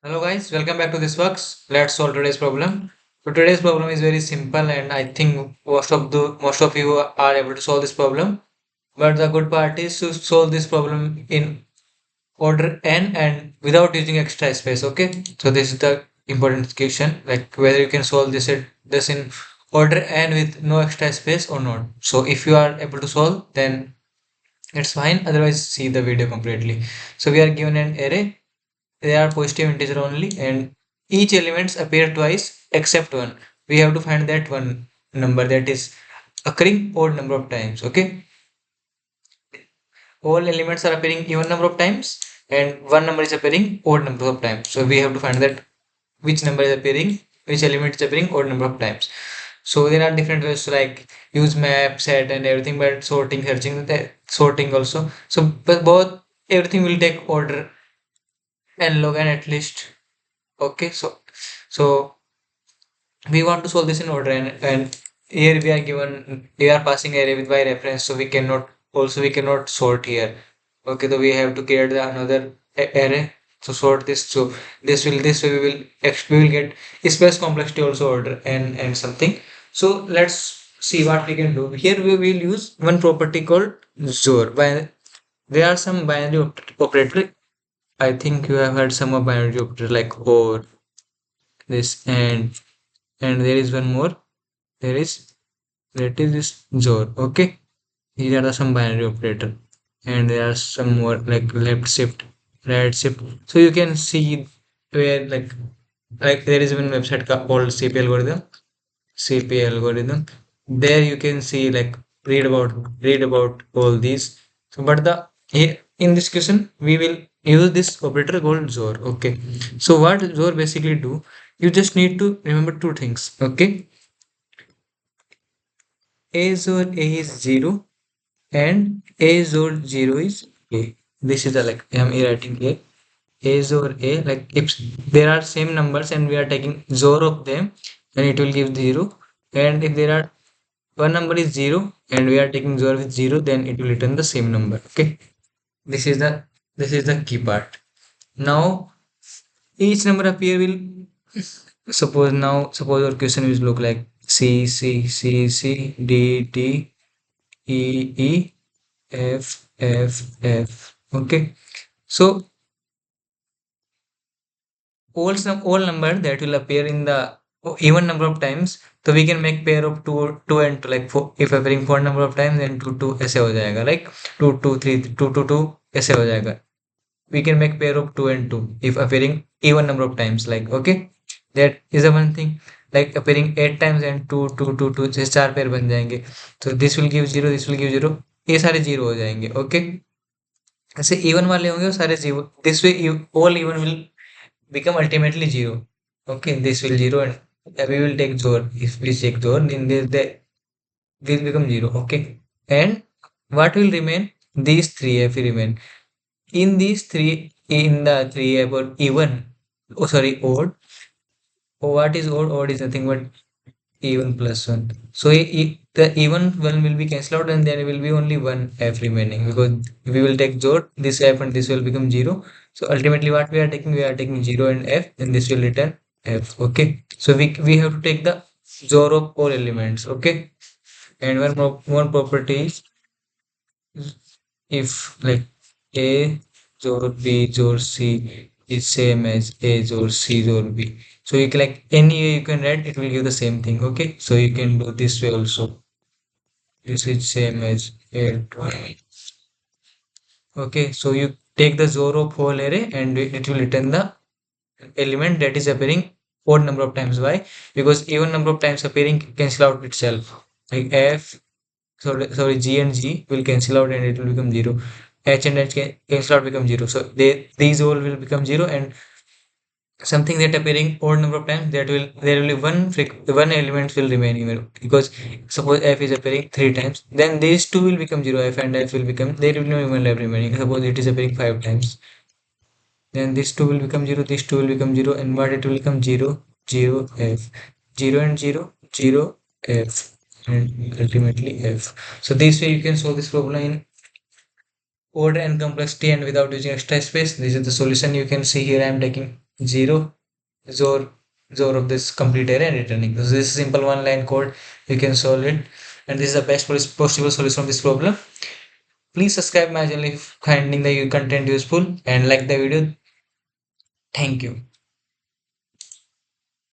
Hello guys, welcome back to this works. Let's solve today's problem. So today's problem is very simple and I think most of you are able to solve this problem. But the good part is to solve this problem in order n and without using extra space. Okay, so this is the important question, like whether you can solve this in order n with no extra space or not. So if you are able to solve, then it's fine. Otherwise, see the video completely. So we are given an array. They are positive integer only, and each elements appear twice except one. We have to find that one number that is occurring odd number of times. Okay, all elements are appearing even number of times, and one number is appearing odd number of times. So we have to find that which number is appearing, which element is appearing odd number of times. So there are different ways to like use map, set, and everything, but sorting, searching, sorting also. So but both everything will take order and log n at least. Okay, so we want to solve this in order, and here we are passing array with by reference, so we cannot sort here. Okay, so we have to create the another array to sort this. So this way we will get space complexity also order and something. So let's see what we can do. Here we will use one property called XOR. There are some binary operator. I think you have heard some of binary operator like or, this, and there is one more. There is that is this XOR. Okay, these are the some binary operator, and there are some more like left shift, right shift. So you can see where like there is one website called CP algorithm. CP algorithm. There you can see like read about all these. So but the in this question we will use this operator called XOR. Okay, so what XOR basically do, you just need to remember two things. Okay, a XOR a is 0 and a XOR 0 is a. This is the like I'm writing here. A XOR a, like if there are same numbers and we are taking XOR of them, then it will give 0. And if there are one number is 0 and we are taking XOR with 0, then it will return the same number. Okay, this is the key part. Now each number up here will suppose our question will look like C C C C D D E E F F F. Okay, so all number that will appear in the even number of times, so we can make pair of two and two, like four, if appearing four number of times, then two ऐसे हो जाएगा, like two ऐसे हो जाएगा. We can make pair of 2 and 2 if appearing even number of times, like okay, that is the one thing. Like appearing 8 times and 2 जैसे चार pair बन जाएंगे. So this will give 0, this will give 0, ये सारे 0 हो जाएंगे. Okay, ऐसे even वाले होंगे वो सारे 0. This way you all even will become ultimately 0. Okay, this will 0 and we will take XOR. If we take XOR, then this become 0. Okay, and what will remain? These three f will remain. In these three, in the three about even, oh sorry, odd. Oh, what is odd? Odd is nothing but even plus one. So the even one will be cancelled out and there will be only one f remaining, because we will take XOR this f and this will become 0. So ultimately what we are taking 0 and f, and this will return f. Okay, so we have to take the XOR of all elements. Okay, and one property is if like a XOR b XOR c is same as a XOR c XOR b. So you can like any way you can write, it will give the same thing. Okay, so you can do this way also. This is same as a. Okay, so you take the XOR of whole array and it will return the element that is appearing odd number of times. Why? Because even number of times appearing cancel out itself. Like f, sorry, g and g will cancel out and it will become 0. H and h can cancel out, become 0. So these all will become 0, and something that appearing odd number of times, that will there will be one element will remain even, because suppose f is appearing 3 times, then these two will become 0. F and f will become, there will be no even left remaining. Suppose it is appearing 5 times, then this 2 will become 0, this 2 will become 0, and what it will become 0 0 f, 0 and 0 0 f, and ultimately f. So this way you can solve this problem in order and complexity and without using extra space. This is the solution. You can see here I am taking 0 zor of this complete array and returning. So this is simple one line code. You can solve it, and this is the best possible solution of this problem. Please subscribe my channel if finding the content useful and like the video. Thank you.